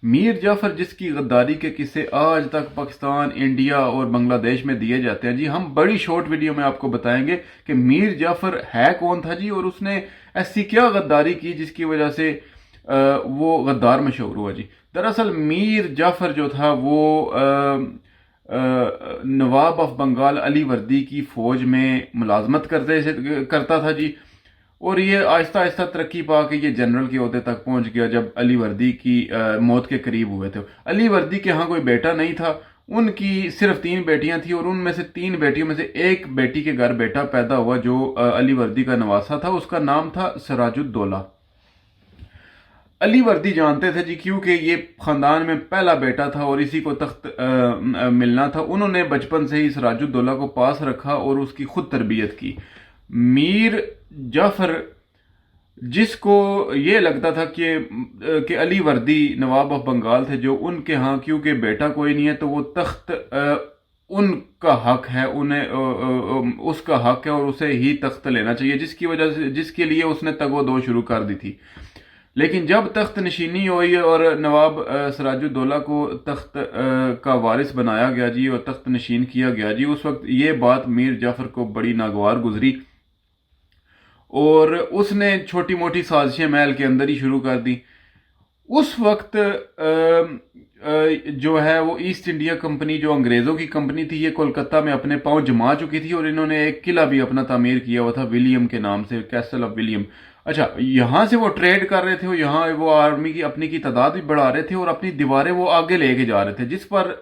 میر جعفر جس کی غداری کے قصے آج تک پاکستان، انڈیا اور بنگلہ دیش میں دیے جاتے ہیں جی، ہم بڑی شارٹ ویڈیو میں آپ کو بتائیں گے کہ میر جعفر ہے کون تھا جی، اور اس نے ایسی کیا غداری کی جس کی وجہ سے وہ غدار مشہور ہوا جی۔ دراصل میر جعفر جو تھا وہ نواب آف بنگال علی وردی کی فوج میں ملازمت کرتا تھا جی، اور یہ آہستہ آہستہ ترقی پا کے یہ جنرل کے عہدے تک پہنچ گیا جب علی وردی کی موت کے قریب ہوئے تھے۔ علی وردی کے ہاں کوئی بیٹا نہیں تھا، ان کی صرف 3 بیٹیاں تھیں، اور ان میں سے 3 بیٹیوں میں سے ایک بیٹی کے گھر بیٹا پیدا ہوا جو علی وردی کا نواسا تھا، اس کا نام تھا سراج الدولہ۔ علی وردی جانتے تھے جی، کیونکہ یہ خاندان میں پہلا بیٹا تھا اور اسی کو تخت ملنا تھا، انہوں نے بچپن سے ہی سراج الدولہ کو پاس رکھا اور اس کی خود تربیت کی۔ میر جعفر جس کو یہ لگتا تھا کہ علی وردی نواب آف بنگال تھے جو ان کے ہاں کیونکہ بیٹا کوئی نہیں ہے تو وہ تخت ان کا حق ہے، انہیں اس کا حق ہے اور اسے ہی تخت لینا چاہیے، جس کی وجہ سے جس کے لیے اس نے تگ و دو شروع کر دی تھی۔ لیکن جب تخت نشینی ہوئی اور نواب سراج الدولہ کو تخت کا وارث بنایا گیا جی اور تخت نشین کیا گیا جی، اس وقت یہ بات میر جعفر کو بڑی ناگوار گزری اور اس نے چھوٹی موٹی سازشیں محل کے اندر ہی شروع کر دی۔ اس وقت جو ہے وہ ایسٹ انڈیا کمپنی جو انگریزوں کی کمپنی تھی، یہ کولکتہ میں اپنے پاؤں جما چکی تھی اور انہوں نے ایک قلعہ بھی اپنا تعمیر کیا ہوا تھا ولیم کے نام سے، کیسل آف ولیم۔ اچھا، یہاں سے وہ ٹریڈ کر رہے تھے اور یہاں وہ آرمی کی اپنی کی تعداد بھی بڑھا رہے تھے اور اپنی دیواریں وہ آگے لے کے جا رہے تھے، جس پر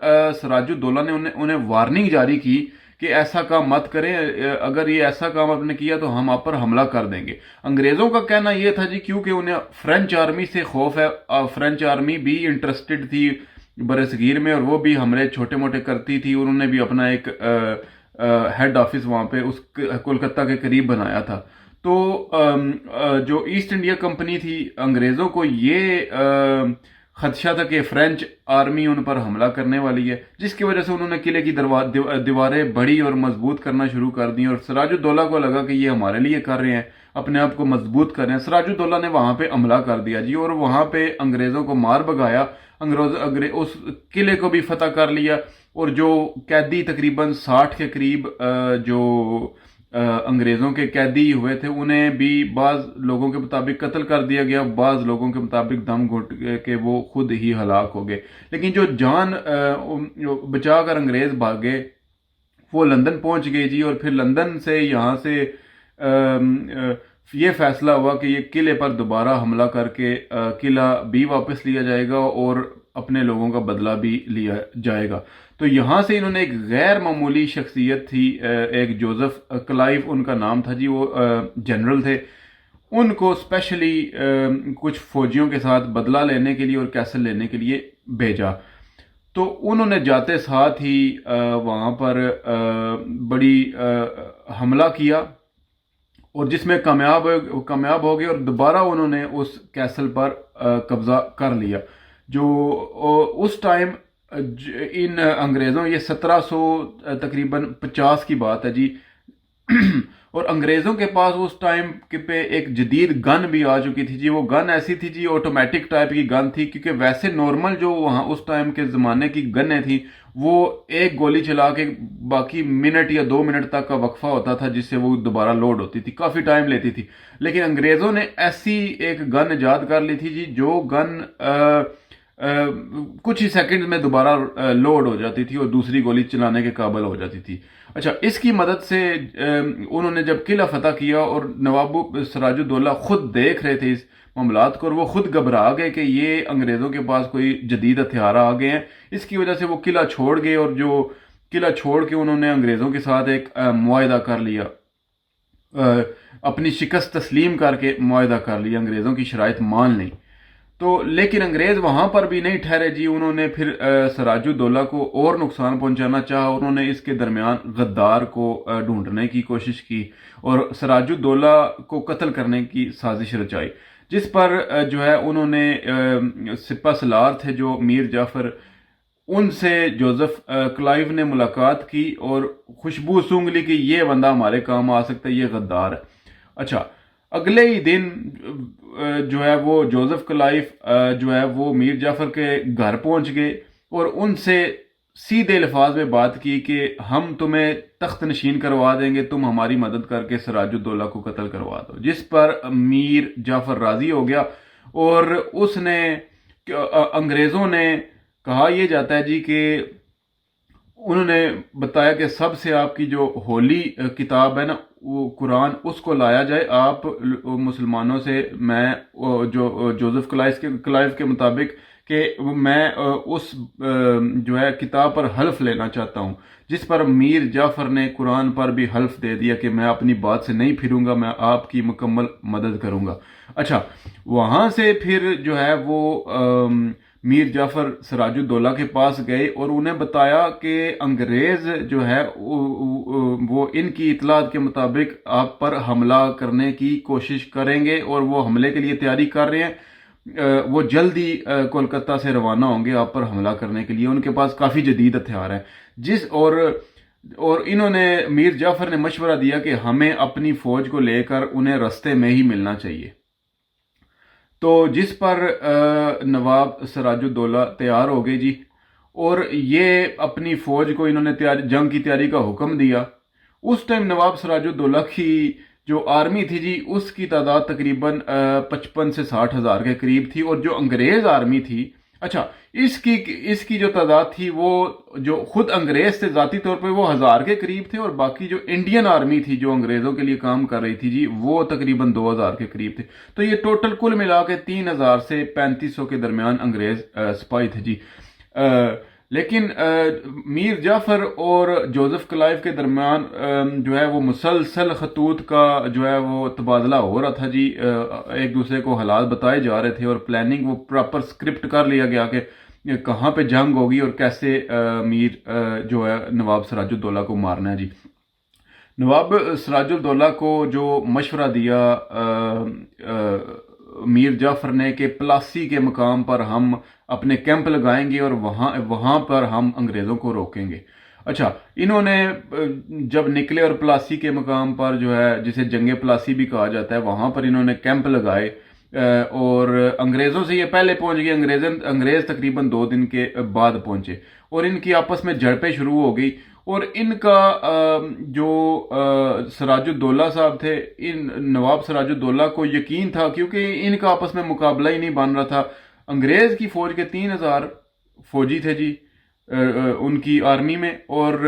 سراج الدولہ نے انہیں وارننگ جاری کی کہ ایسا کام مت کریں، اگر یہ ایسا کام آپ نے کیا تو ہم آپ پر حملہ کر دیں گے۔ انگریزوں کا کہنا یہ تھا جی کیونکہ انہیں فرینچ آرمی سے خوف ہے، فرینچ آرمی بھی انٹرسٹڈ تھی برصغیر میں اور وہ بھی حملے چھوٹے موٹے کرتی تھی، انہوں نے بھی اپنا ایک ہیڈ آفس وہاں پہ اس کولکتہ کے قریب بنایا تھا۔ تو جو ایسٹ انڈیا کمپنی تھی، انگریزوں کو یہ خدشہ تھا کہ فرینچ آرمی ان پر حملہ کرنے والی ہے، جس کی وجہ سے انہوں نے قلعے کی دیواریں بڑی اور مضبوط کرنا شروع کر دیں، اور سراج الدولہ کو لگا کہ یہ ہمارے لیے کر رہے ہیں، اپنے آپ کو مضبوط کر رہے ہیں۔ سراج الدولہ نے وہاں پہ حملہ کر دیا جی اور وہاں پہ انگریزوں کو مار بھگایا، اس قلعے کو بھی فتح کر لیا، اور جو قیدی تقریباً 60 کے قریب جو انگریزوں کے قیدی ہوئے تھے انہیں بھی بعض لوگوں کے مطابق قتل کر دیا گیا، بعض لوگوں کے مطابق دم گھٹ کے وہ خود ہی ہلاک ہو گئے۔ لیکن جو جان بچا کر انگریز بھاگے وہ لندن پہنچ گئے جی، اور پھر لندن سے یہاں سے یہ فیصلہ ہوا کہ یہ قلعے پر دوبارہ حملہ کر کے قلعہ بھی واپس لیا جائے گا اور اپنے لوگوں کا بدلہ بھی لیا جائے گا۔ تو یہاں سے انہوں نے ایک غیر معمولی شخصیت تھی، ایک جوزف کلائیو ان کا نام تھا جی، وہ جنرل تھے، ان کو اسپیشلی کچھ فوجیوں کے ساتھ بدلہ لینے کے لیے اور کیسل لینے کے لیے بھیجا۔ تو انہوں نے جاتے ساتھ ہی وہاں پر بڑی حملہ کیا اور جس میں کامیاب ہو گئے اور دوبارہ انہوں نے اس کیسل پر قبضہ کر لیا۔ جو اس ٹائم ان انگریزوں، یہ 1700 تقریباً 50 کی بات ہے جی، اور انگریزوں کے پاس اس ٹائم پہ ایک جدید گن بھی آ چکی تھی جی۔ وہ گن ایسی تھی جی، آٹومیٹک ٹائپ کی گن تھی، کیونکہ ویسے نارمل جو وہاں اس ٹائم کے زمانے کی گنیں تھیں وہ ایک گولی چلا کے باقی منٹ یا 2 منٹ تک کا وقفہ ہوتا تھا جس سے وہ دوبارہ لوڈ ہوتی تھی، کافی ٹائم لیتی تھی۔ لیکن انگریزوں نے ایسی ایک گن ایجاد کر لی تھی جی، جو گن کچھ ہی سیکنڈ میں دوبارہ لوڈ ہو جاتی تھی اور دوسری گولی چلانے کے قابل ہو جاتی تھی۔ اچھا، اس کی مدد سے انہوں نے جب قلعہ فتح کیا اور نواب سراج الدولہ خود دیکھ رہے تھے اس معاملات کو اور وہ خود گھبرا گئے کہ یہ انگریزوں کے پاس کوئی جدید ہتھیار آ گئے ہیں، اس کی وجہ سے وہ قلعہ چھوڑ گئے، اور جو قلعہ چھوڑ کے انہوں نے انگریزوں کے ساتھ ایک معاہدہ کر لیا، اپنی شکست تسلیم کر کے معاہدہ کر لیا، انگریزوں کی شرائط مان لی۔ تو لیکن انگریز وہاں پر بھی نہیں ٹھہرے جی، انہوں نے پھر سراج الدولہ کو اور نقصان پہنچانا چاہا، انہوں نے اس کے درمیان غدار کو ڈھونڈنے کی کوشش کی اور سراج الدولہ کو قتل کرنے کی سازش رچائی، جس پر جو ہے انہوں نے سپہ سالار تھے جو میر جعفر، ان سے جوزف کلائیو نے ملاقات کی اور خوشبو سونگھ لی کہ یہ بندہ ہمارے کام آ سکتا ہے، یہ غدار ہے۔ اچھا، اگلے ہی دن جو ہے وہ جوزف کلائف جو ہے وہ میر جعفر کے گھر پہنچ گئے اور ان سے سیدھے الفاظ میں بات کی کہ ہم تمہیں تخت نشین کروا دیں گے، تم ہماری مدد کر کے سراج الدولہ کو قتل کروا دو، جس پر میر جعفر راضی ہو گیا اور اس نے انگریزوں نے کہا یہ جاتا ہے جی کہ انہوں نے بتایا کہ سب سے آپ کی جو ہولی کتاب ہے نا وہ قرآن، اس کو لایا جائے، آپ مسلمانوں سے میں جو جوزف کلائف کے مطابق کہ میں اس جو ہے کتاب پر حلف لینا چاہتا ہوں، جس پر میر جعفر نے قرآن پر بھی حلف دے دیا کہ میں اپنی بات سے نہیں پھروں گا، میں آپ کی مکمل مدد کروں گا۔ اچھا، وہاں سے پھر جو ہے وہ میر جعفر سراج الدولہ کے پاس گئے اور انہیں بتایا کہ انگریز جو ہے وہ ان کی اطلاعات کے مطابق آپ پر حملہ کرنے کی کوشش کریں گے اور وہ حملے کے لیے تیاری کر رہے ہیں، وہ جلدی کولکتہ سے روانہ ہوں گے آپ پر حملہ کرنے کے لیے، ان کے پاس کافی جدید ہتھیار ہیں۔ اور انہوں نے میر جعفر نے مشورہ دیا کہ ہمیں اپنی فوج کو لے کر انہیں رستے میں ہی ملنا چاہیے، تو جس پر نواب سراج الدولہ تیار ہو گئے جی، اور یہ اپنی فوج کو انہوں نے جنگ کی تیاری کا حکم دیا۔ اس ٹائم نواب سراج الدولہ کی جو آرمی تھی جی، اس کی تعداد تقریباً 55 سے 60 ہزار کے قریب تھی، اور جو انگریز آرمی تھی، اچھا اس کی جو تعداد تھی وہ جو خود انگریز تھے ذاتی طور پہ وہ 1000 کے قریب تھے، اور باقی جو انڈین آرمی تھی جو انگریزوں کے لیے کام کر رہی تھی جی وہ تقریباً 2000 کے قریب تھے، تو یہ ٹوٹل کل ملا کے 3000 سے 3500 کے درمیان انگریز سپاہی تھے جی۔ لیکن میر جعفر اور جوزف کلائف کے درمیان جو ہے وہ مسلسل خطوط کا جو ہے وہ تبادلہ ہو رہا تھا جی، ایک دوسرے کو حالات بتائے جا رہے تھے اور پلاننگ وہ پراپر سکرپٹ کر لیا گیا کہ کہاں پہ جنگ ہوگی اور کیسے میر جو ہے نواب سراج الدولہ کو مارنا ہے جی۔ نواب سراج الدولہ کو جو مشورہ دیا میر جعفر نے کہ پلاسی کے مقام پر ہم اپنے کیمپ لگائیں گے اور وہاں پر ہم انگریزوں کو روکیں گے۔ اچھا، انہوں نے جب نکلے اور پلاسی کے مقام پر جو ہے جسے جنگ پلاسی بھی کہا جاتا ہے وہاں پر انہوں نے کیمپ لگائے، اور انگریزوں سے یہ پہلے پہنچ گئے، انگریز تقریباً 2 دن کے بعد پہنچے اور ان کی آپس میں جھڑپیں شروع ہو گئی، اور ان کا جو سراج الدولہ صاحب تھے، نواب سراج الدولہ کو یقین تھا کیونکہ ان کا آپس میں مقابلہ ہی نہیں بن رہا تھا، انگریز کی فوج کے 3000 فوجی تھے جی ان کی آرمی میں، اور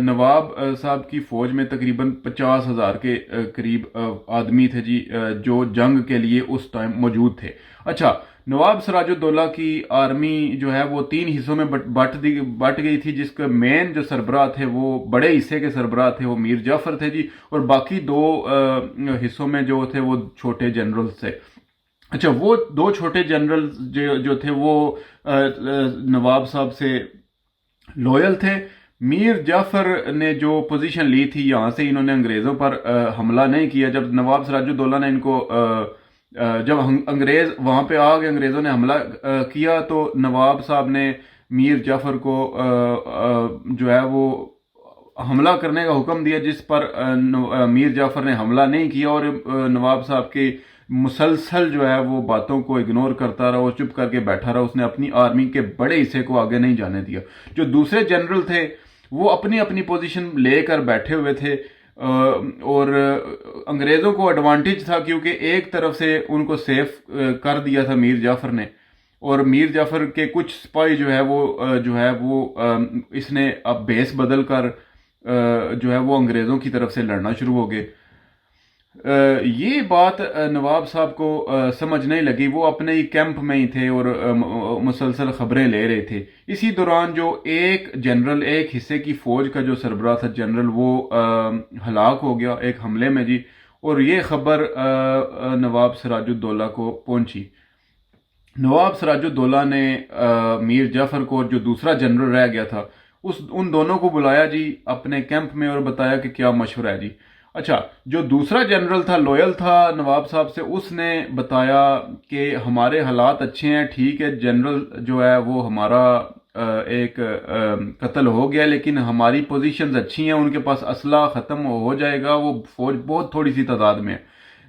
نواب صاحب کی فوج میں تقریباً 50,000 کے قریب آدمی تھے جی جو جنگ کے لیے اس ٹائم موجود تھے۔ اچھا، نواب سراج الدولہ کی آرمی جو ہے وہ 3 حصوں میں بٹ گئی تھی، جس کے مین جو سربراہ تھے وہ بڑے حصے کے سربراہ تھے وہ میر جعفر تھے جی، اور باقی 2 حصوں میں جو تھے وہ چھوٹے جنرلز تھے۔ اچھا، وہ 2 چھوٹے جنرل جو تھے وہ نواب صاحب سے لویل تھے۔ میر جعفر نے جو پوزیشن لی تھی یہاں سے انہوں نے انگریزوں پر حملہ نہیں کیا، جب نواب سراج الدولہ نے ان کو جب انگریز وہاں پہ آ گئے انگریزوں نے حملہ کیا تو نواب صاحب نے میر جعفر کو جو ہے وہ حملہ کرنے کا حکم دیا، جس پر میر جعفر نے حملہ نہیں کیا، اور نواب صاحب کے مسلسل جو ہے وہ باتوں کو اگنور کرتا رہا، وہ چپ کر کے بیٹھا رہا، اس نے اپنی آرمی کے بڑے حصے کو آگے نہیں جانے دیا۔ جو دوسرے جنرل تھے وہ اپنی اپنی پوزیشن لے کر بیٹھے ہوئے تھے، اور انگریزوں کو ایڈوانٹیج تھا کیونکہ ایک طرف سے ان کو سیف کر دیا تھا میر جعفر نے، اور میر جعفر کے کچھ سپاہی جو ہے وہ اس نے اب بیس بدل کر جو ہے وہ انگریزوں کی طرف سے لڑنا شروع ہو گئے۔ یہ بات نواب صاحب کو سمجھ نہیں لگی، وہ اپنے ہی کیمپ میں ہی تھے اور مسلسل خبریں لے رہے تھے۔ اسی دوران جو ایک جنرل، ایک حصے کی فوج کا جو سربراہ تھا جنرل، وہ ہلاک ہو گیا ایک حملے میں جی، اور یہ خبر نواب سراج الدولہ کو پہنچی۔ نواب سراج الدولہ نے میر جعفر کو، جو دوسرا جنرل رہ گیا تھا، ان دونوں کو بلایا جی اپنے کیمپ میں اور بتایا کہ کیا مشورہ ہے جی۔ اچھا، جو دوسرا جنرل تھا لویل تھا نواب صاحب سے، اس نے بتایا کہ ہمارے حالات اچھے ہیں، ٹھیک ہے جنرل جو ہے وہ ہمارا ایک قتل ہو گیا، لیکن ہماری پوزیشنز اچھی ہیں، ان کے پاس اسلحہ ختم ہو جائے گا، وہ فوج بہت تھوڑی سی تعداد میں ہے،